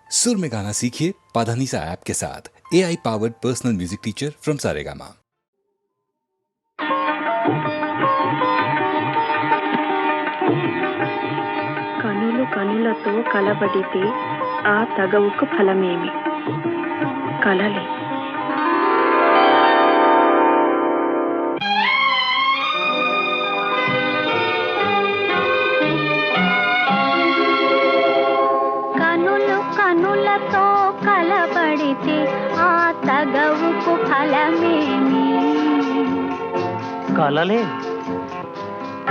सुर में गाना सीखिए पाधानीसा ऐप के साथ। AI powered personal music teacher from Saregama. కనులు కనులతో కలబడితే ఆ తగవుకు ఫలమేమి? కలలే. కనులు కనులతో కలబడితే ఆ తగవుకు ఫలమేమి? కలలే.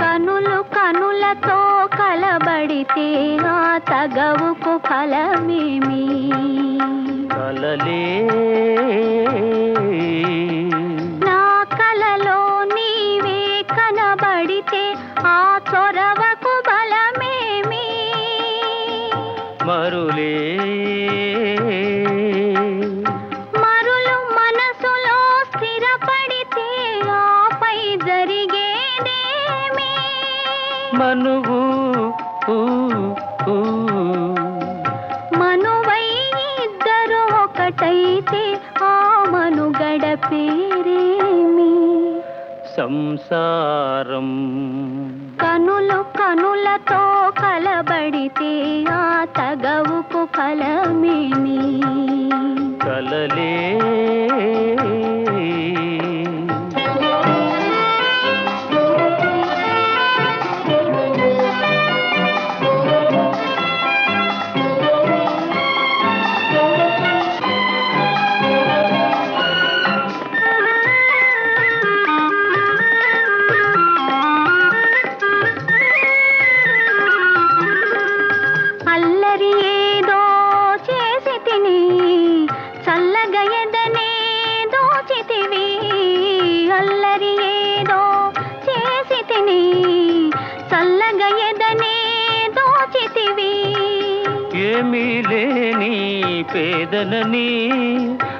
కనులు కనులతో కలబడితే ఆ తగవుకు ఫలమేమి? కలలే. నా కలలో నీవే కనబడితే ఆ చొరవకు బలమేమి? మరులే. మరులు మనసులో స్థిరపడితే ఆపై జరిగేదేమి? మనువు మనువై ఇద్దరు ఒకటైతే ఆ మనుగడ పేరేమి? సంసారం. కనులు కనులతో కలబడితే ఆ తగవుకు ఫలమేమి? కలలే. అల్లరి ఏదో చేసి తిని చల్లగా ఎదనే దోచితివి. అల్లరి ఏదో చేసి తిని చల్లగా ఎదనే దోచితివి. ఏమీ లేని పేదలని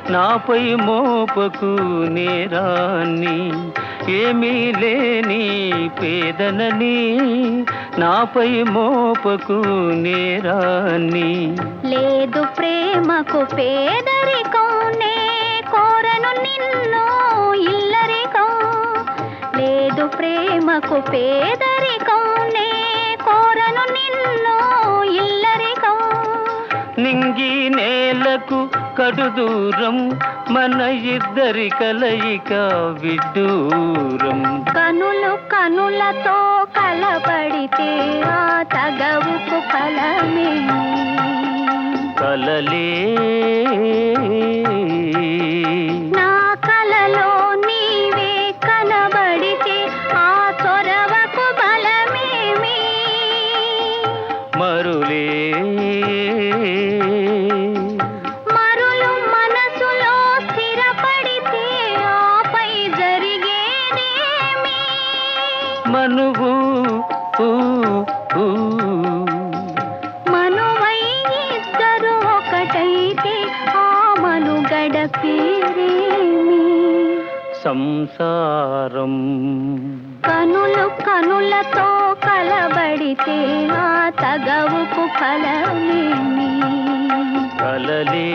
నాపై మోపకు నేరాన్ని. ఏమీ లేని పేదలని నాపై మోపకు నేరాన్ని. లేదు ప్రేమకు పేదరికం, నే కోరను నిన్ను ఇల్లరికం. లేదు ప్రేమకు పేదరికం, నే కోరను నిన్ను ఇల్లరికం. నింగి నేలకు కడు దూరం, మన ఇద్దరి కలయిక విడ్డూరం. కనులు కనులతో కలబడితే ఆ తగవుకు ఫలమేమి? కలలే. నా కలలో నీవే కనబడితే ఆ చొరవకు బలమేమి? మరులే. మరులు మనసులో స్థిరపడితే ఆపై జరిగేదేమి? మనువు మనువై ఇద్దరు ఒకటైతే ఆ మనుగడ పేరేమి? సంసారం. కనులు కనులతో కలబడితే ఆ తగవుకు ఫలమేమి? కలలే.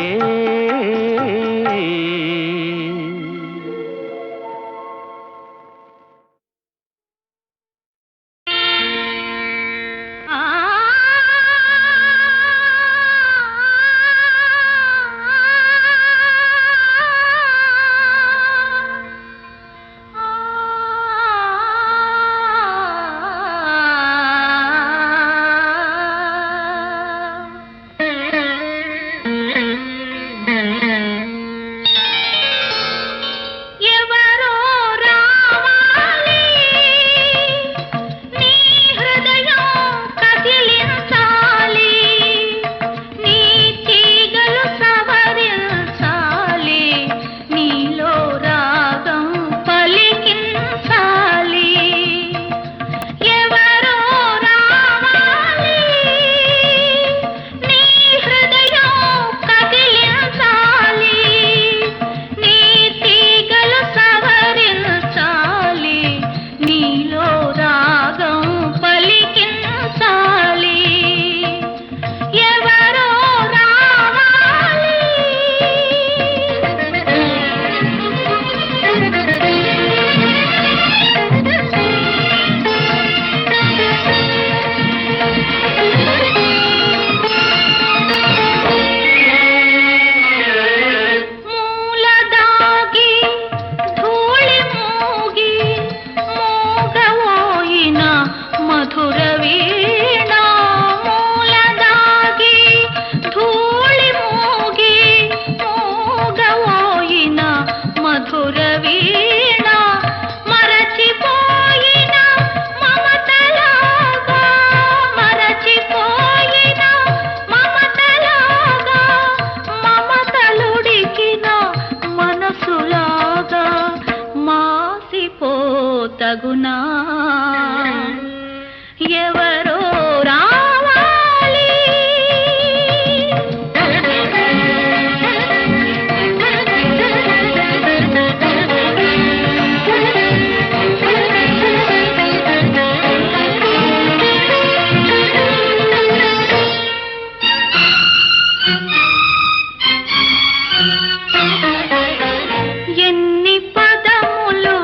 ఎన్ని పదములు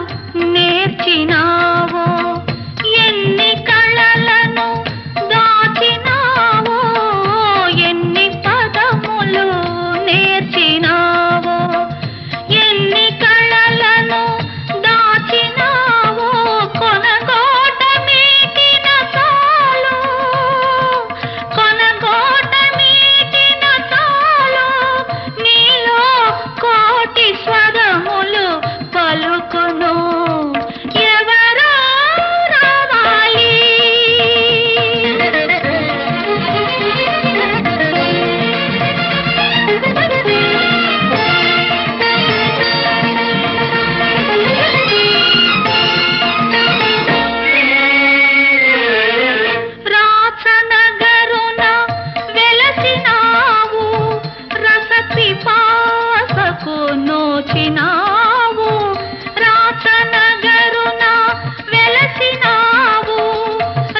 నేర్చినావో, ఎన్ని కళలను దాచినావో, ఎన్ని పదములు నేర్చినావో, ఎన్ని కళలను దాచినావో, కొనగోట మీటిన చాలు, కొనగోట మీటిన చాలు, నీలో కోటి స్వరములు పలుకును. ఎవరో రావాలి, రాచనగరున వెలసినావు, రసపిపాసకు నోచినావు, రాచనగరున వెలసినావు,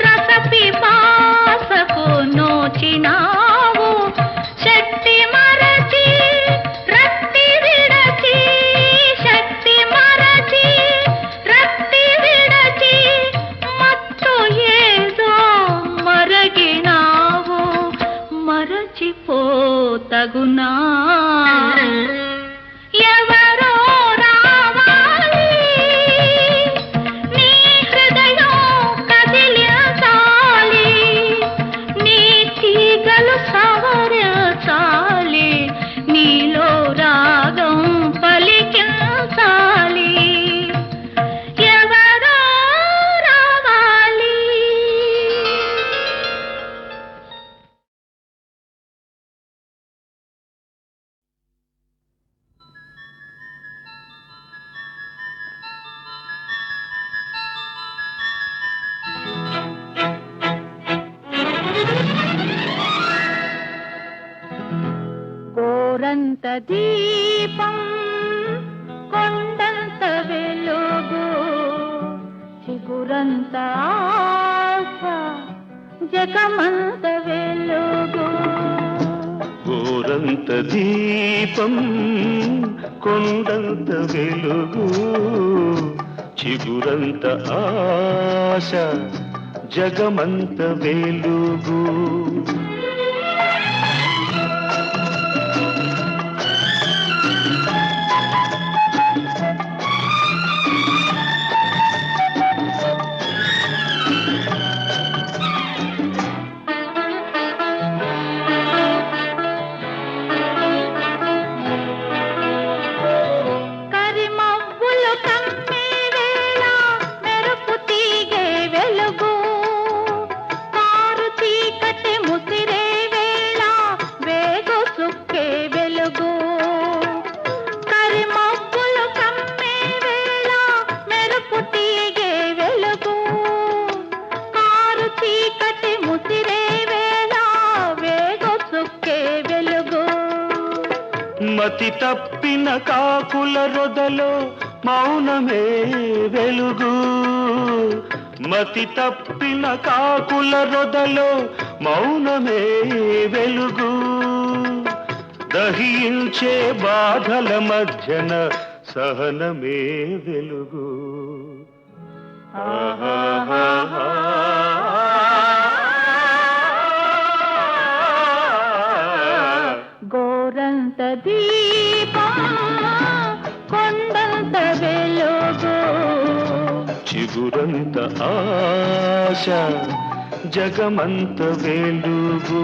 రసపిపాసకు నోచినావు, శక్తి మరచి రక్తి విడచి, శక్తి మరచి రక్తి విడచి, మత్తు ఏదో మరగినావు, మరచిపోతగునా. ఎవరో రావాలి, నీ హృదయం కదిలించాలి, నీ తీగలు సవరించాలి, నీలో రాగం పలికించాలి. ఎవరో రావాలి. కోరంత దీపం, కొండంత వెలుగు, చిగురంత ఆశ, జగమంత వెలుగు. గోరంత దీపం, కొండంత వెలుగు, చిగురంత ఆశ, జగమంత వెలుగు. కరిమవ్వులు కమ్మే వేళ మెరుపు తీగే వెలుగు, కారు చీకటి ముసిరే వేళ వేగు సుక్కే వెలుగు. కరిమవ్వులు కమ్మే వేళ మెరుపు తీగే వెలుగు, కారు చీకటి ముసిరే వేళ వేగు సుక్కే వెలుగు. మతి తప్పిన కాకుల రొదలో మౌనమే వెలుగు, మతి తప్పిన కాకుల రొదలో మౌనమే వెలుగు. దహించే బాధల మధ్యన సహనమే వెలుగు. గోరంత దీపం, కొండంత వెలుగు, చిగురంత ఆశ, జగమంత వెలుగు.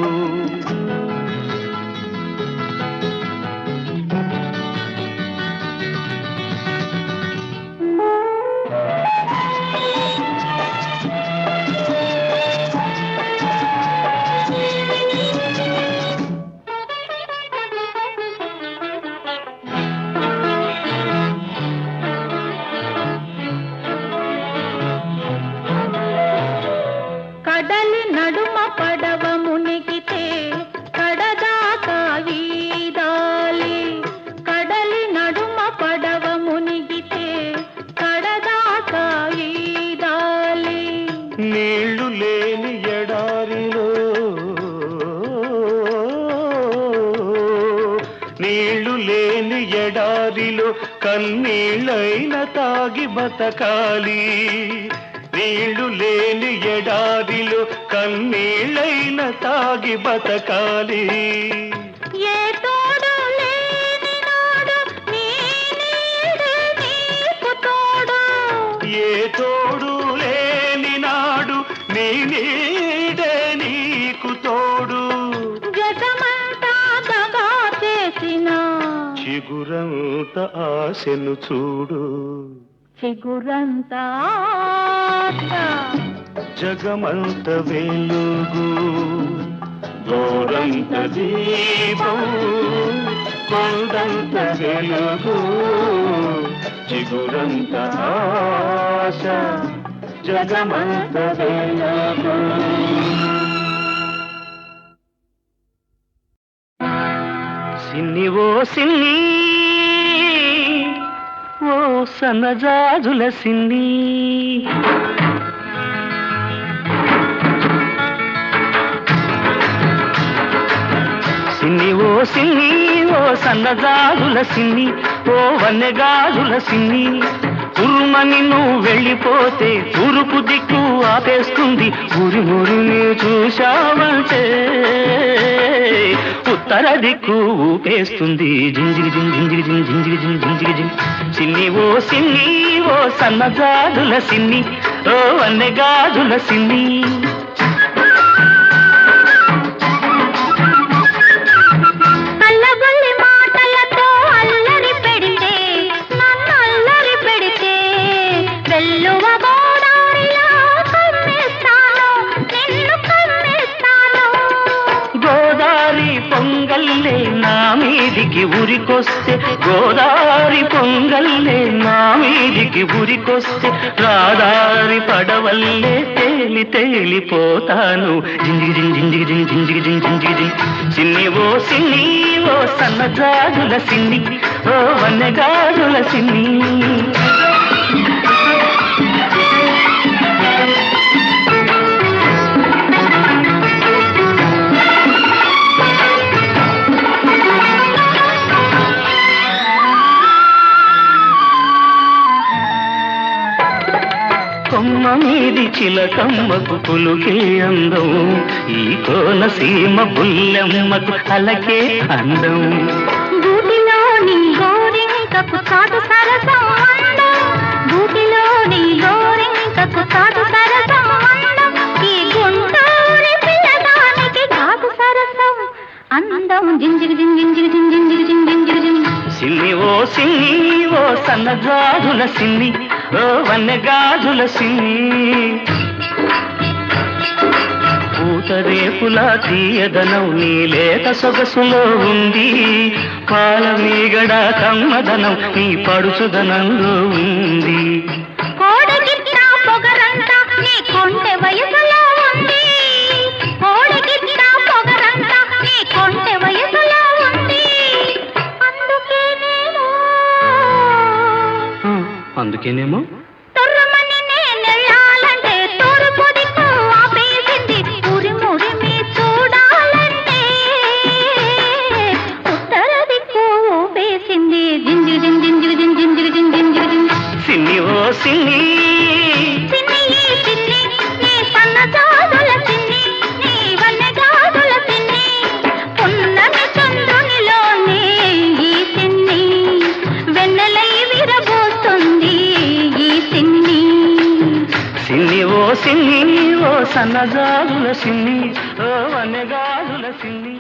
కడలి నడుమ పడవ మునిగితే నీళ్లు లేని ఎడారిలో కన్నీళ్ళైన తాగి బతకాలి. నీళ్లు లేని ఎడారిలో కన్నీళ్ళైన తాగి బతకాలి. ఏ తోడు లేని నాడు నీ నీడే నీకు తోడు. ఏ తోడు లేని నాడు నీ నీడే నీకు తోడు. జగమంతా దగా చేసిన చిగురంత ఆశను చూడు. చిగురంతా జగమంత వెలుగు గోరంత దీపం కొండంత వెలుగు చిగురంత ఆశ జగమంత వెలుగు. సిన్ని ఓ సిన్ని ఓ సన్నజాజుల సిన్ని సిన్ని ఓ సిన్ని ఓ సన్నజాజుల సిన్ని ఓ వన్నెగాజుల సిన్ని ఉరుమని నువ్వు వెళ్ళిపోతే తూర్పు దిక్కు ఆపేస్తుంది. ఊరి మురిని చూశావంటే ఉత్తర దిక్కు ఊపేస్తుంది. జింజిరి జింజిరి జింజిరి జింజిరి జింజిరి సిన్ని ఓ సిన్ని ఓ సన్నజాజుల సిన్ని ఓ వన్నెగాజుల సిన్ని. అల్లగొల్లి మాటలతో అల్లరి పెడితే నన్ను అల్లరి పెడితే వెల్లువ గోదారిలో కమ్మేస్తాను నిన్ను కమ్మేస్తాను. గోదారి పొంగల్లే నా మీదికి ఉరికొస్తే గోదారి పొంగల్లే నా మీదికి ఉరికొస్తే రాదారి పడవల్లే తేలి తేలిపోతాను. జింజిగి జింజిగి జింజిగి జింజిగి సిన్ని ఓ సిన్ని ఓ సన్నజాజుల సిన్ని ఓ వన్నెగాజుల సిన్ని. కొమ్మ మీది చిలకమ్మకు పులుకే అందం ఈ కోనసీమ పుల్లెమ్మకు అలకే అందం. గూటిలోని గోరింకకు చాటు సరసం అందం. గూటిలోని గోరింకకు చాటు సరసం అందం. ఈ గుంటూరి పిల్లదానికి చాటు సరసం అందం. జింజిగి జింజిగి జింజిగి జింజిగి జింజిగి సిన్ని ఓ సిన్ని ఓ సన్నజాజుల సిన్ని ఓ వన్నెగాజుల సిన్ని. పూతరేకుల తీయదనం నీ లేత సొగసులో ఉంది. పాల మీగడ కమ్మదనం నీ పడుచుదనంలో ఉంది. కోడగిట్ట పొగరంతా నీ కొంటె వయసులో ఉంది. కోడగిట్ట పొగరంతా నీ కొంటె వయసులో ఉంది. అందుకేనేమో తొర్రమని నేనెళ్ళాలంటే తూర్పు దిక్కు ఆపేసింది. ఉరిమురిమి చూడాలంటే ఉత్తర దిక్కు ఊపేసింది. జింజిగి జింజిగి జింజిగి జింజిగి సిన్ని ఓ సిన్ని సిన్ని సిన్ని నీ సన్నజాజుల సిన్ని నీ వన్నెగాజుల సిన్ని. పున్నమి చంద్రునిలోనే ఈ సిన్ని వెన్నెలై విరబోస్తుంది ఈ సిన్ని. సిన్ని ఓ సిన్ని ఓ సన్నజాజుల సిన్ని ఓ వన్నెగాజుల సిన్ని.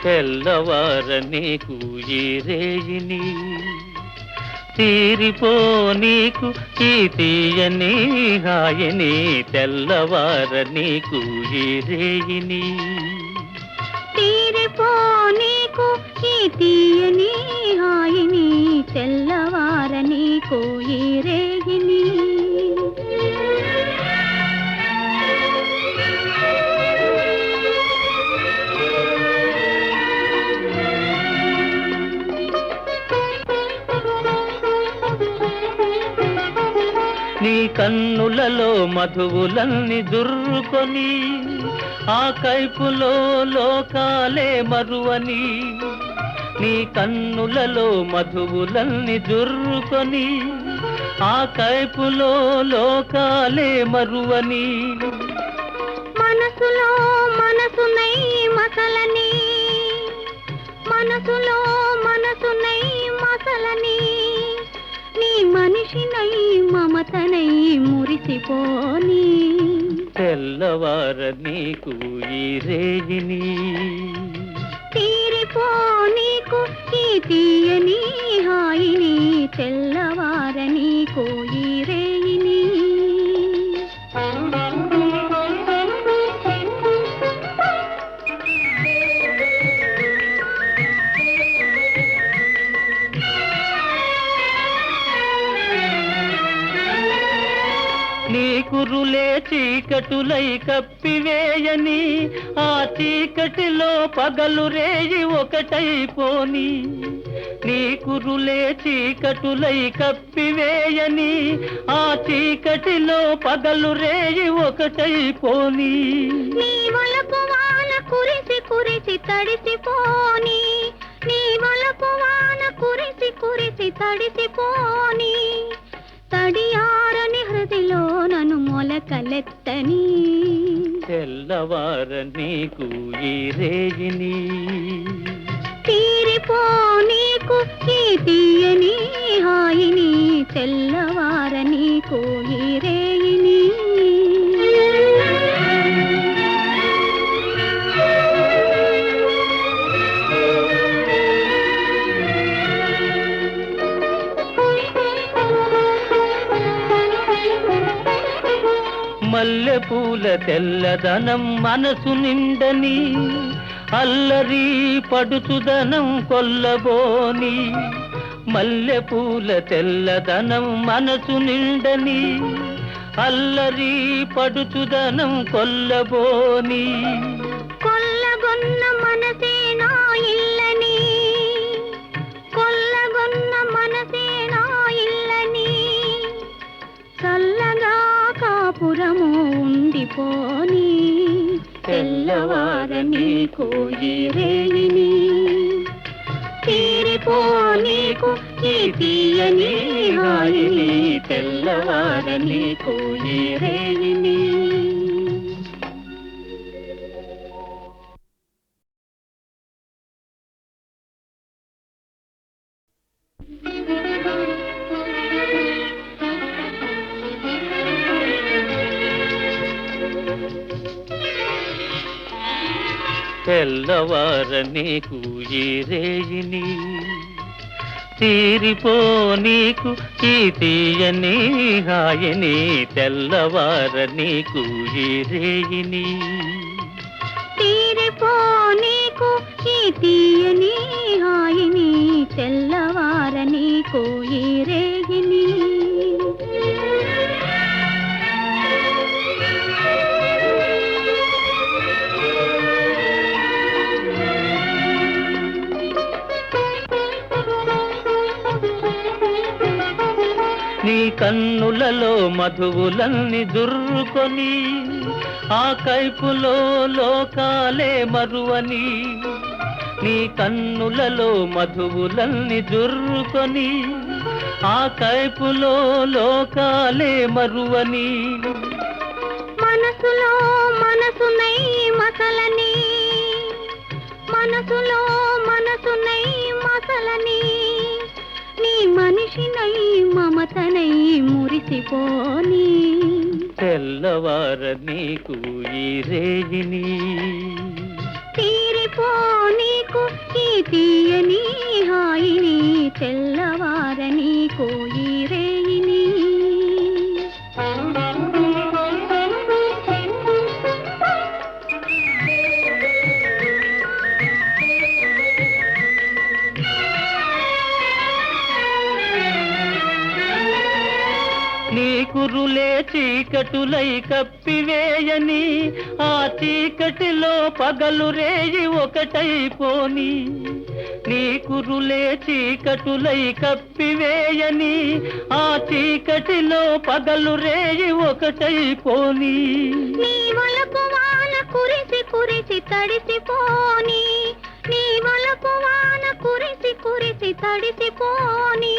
తెల్లవార నీకు ఈ రేయిని తీరిపో నీకు ఈ తీయని హాయని. తెల్లవార నీకు ఈ రేయిని తీరిపో నీకు ఈ తీయని హాయిని. తెల్లవార నీకు ఈ రేగిని. నీ కన్నులలో మధువులన్నీ దుర్రుకొని ఆ కైపులో లోకాలే మరువని. నీ కన్నులలో మధువులన్నీ దుర్రుకొని ఆ కైపులో లోకాలే మరువని. మనసులో మనసునై మసలని, మనసులో మనసునై మసలని, నీ మనిషినై మమతనై మురిసిపోని. తెల్లవార నీకు ఈ రేగిని, తీరిపో నీకు ఈ తీయని హాయిని, తెల్లవార నీకు ఈ రేగిని. నీ కురులే చీకటులై కప్పివేయని, ఆ చీకటిలో పగలు రేయి ఒకటైపోని. నీ కురులే చీకటులై కప్పివేయని, ఆ చీకటిలో పగలు రేయి ఒకటైపోని. నీ వలపు వాన కురిసి కురిసి తడిసిపోని, నీ వలపు వాన కురిసి కురిసి తడిసిపోని. తడియారని హృదిలో నన్ను మొలకలెత్తని. తెల్లవార నీకు ఈ రేగిని, తీరిపో నీకు ఈ తీయని హాయిని, తెల్లవార నీకు ఈ రేగిని. మల్లెపూల తెల్లదనం మనసు నిండని, అల్లరి పడుచుదనం కొల్లబోని. మల్లెపూల తెల్లదనం మనసు నిండని, అల్లరి పడుచుదనం కొల్లబోని. కొల్లగొన్న మనసే నా ఇల్లని, కొల్లగొన్న మనసే నా ఇల్లని, చల్లగా కాపురము ఉండిపోని. తెల్లవార నీకు ఈ రేగిని, తీరిపో నీకు ఈ తీయని హాయిని, తెల్లవార నీకు ఈ రేగిని. తెల్లవార నీకు ఈ రేగిని, తీరిపో నీకు ఈ తీయని హాయిని, తెల్లవార నీకు ఈ రేగిని. తీరిపో నీకు ఈ తీయని హాయిని, తెల్లవార నీకు ఈ రేగిని. నీ కన్నులలో మధువులన్నీ దుర్రుకొని ఆ కైపులో లోకాలే మరువని. నీ కన్నులలో మధువులన్నీ దుర్రుకొని ఆ కైపులో లోకాలే మరువని. మనసులో మనసునై మసలని, మనసులో మనసునై మసలని, నీ మనిషినై మమతనై మురిసిపోని. తెల్లవార నీకు ఈ రేగిని, తీరిపో నీకు ఈ తీయని హాయిని, తెల్లవార నీకు ఈ రేగిని. నీ కురులే చీకటులై కప్పివేయని ఆ చీకటిలో పగలు రేయి ఒకటైపోని నీ కురులే చీకటులై కప్పివేయని ఆ చీకటిలో పగలు రేయి ఒకటైపోని నీ వలపు వాన కురిసి కురిసి తడిసిపోని నీ వలపు వాన కురిసి కురిసి తడిసిపోని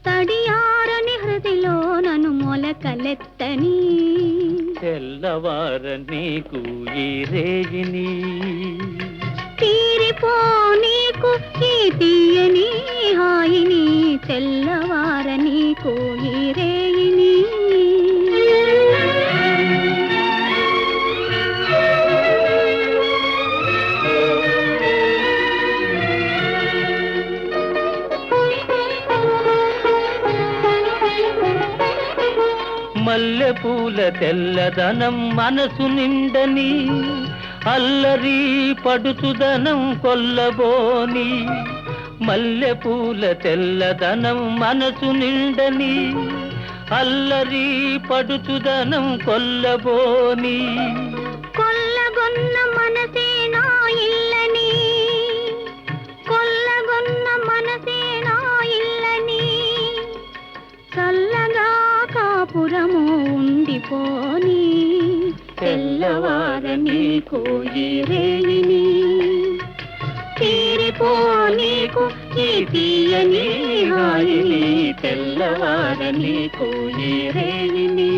తడియారని హృదిలో నన్ను మొలకలెత్తని తెల్లవార నీకు ఈ రేజిని తీరిపో నీకు ఈ తీయని హాయిని తెల్లవార నీకు ఈ రేయిని మల్లెపూల తెల్లదనం మనసు నిండని అల్లరి పడుచుదనం కొల్లబోని మల్లెపూల తెల్లదనం మనసు నిండని అల్లరి పడుచుదనం కొల్లబోని కొల్లగొన్న మనసే నా ఇల్లని కొల్లగొన్న మనసే నా ఇల్లని చల్లగా కాపురము ఉండిపోని తెల్లవార నీకు ఈ రేయిని తీరిపో నీకు ఈ తీయని హాయిని తెల్లవార నీకు ఈ రేయిని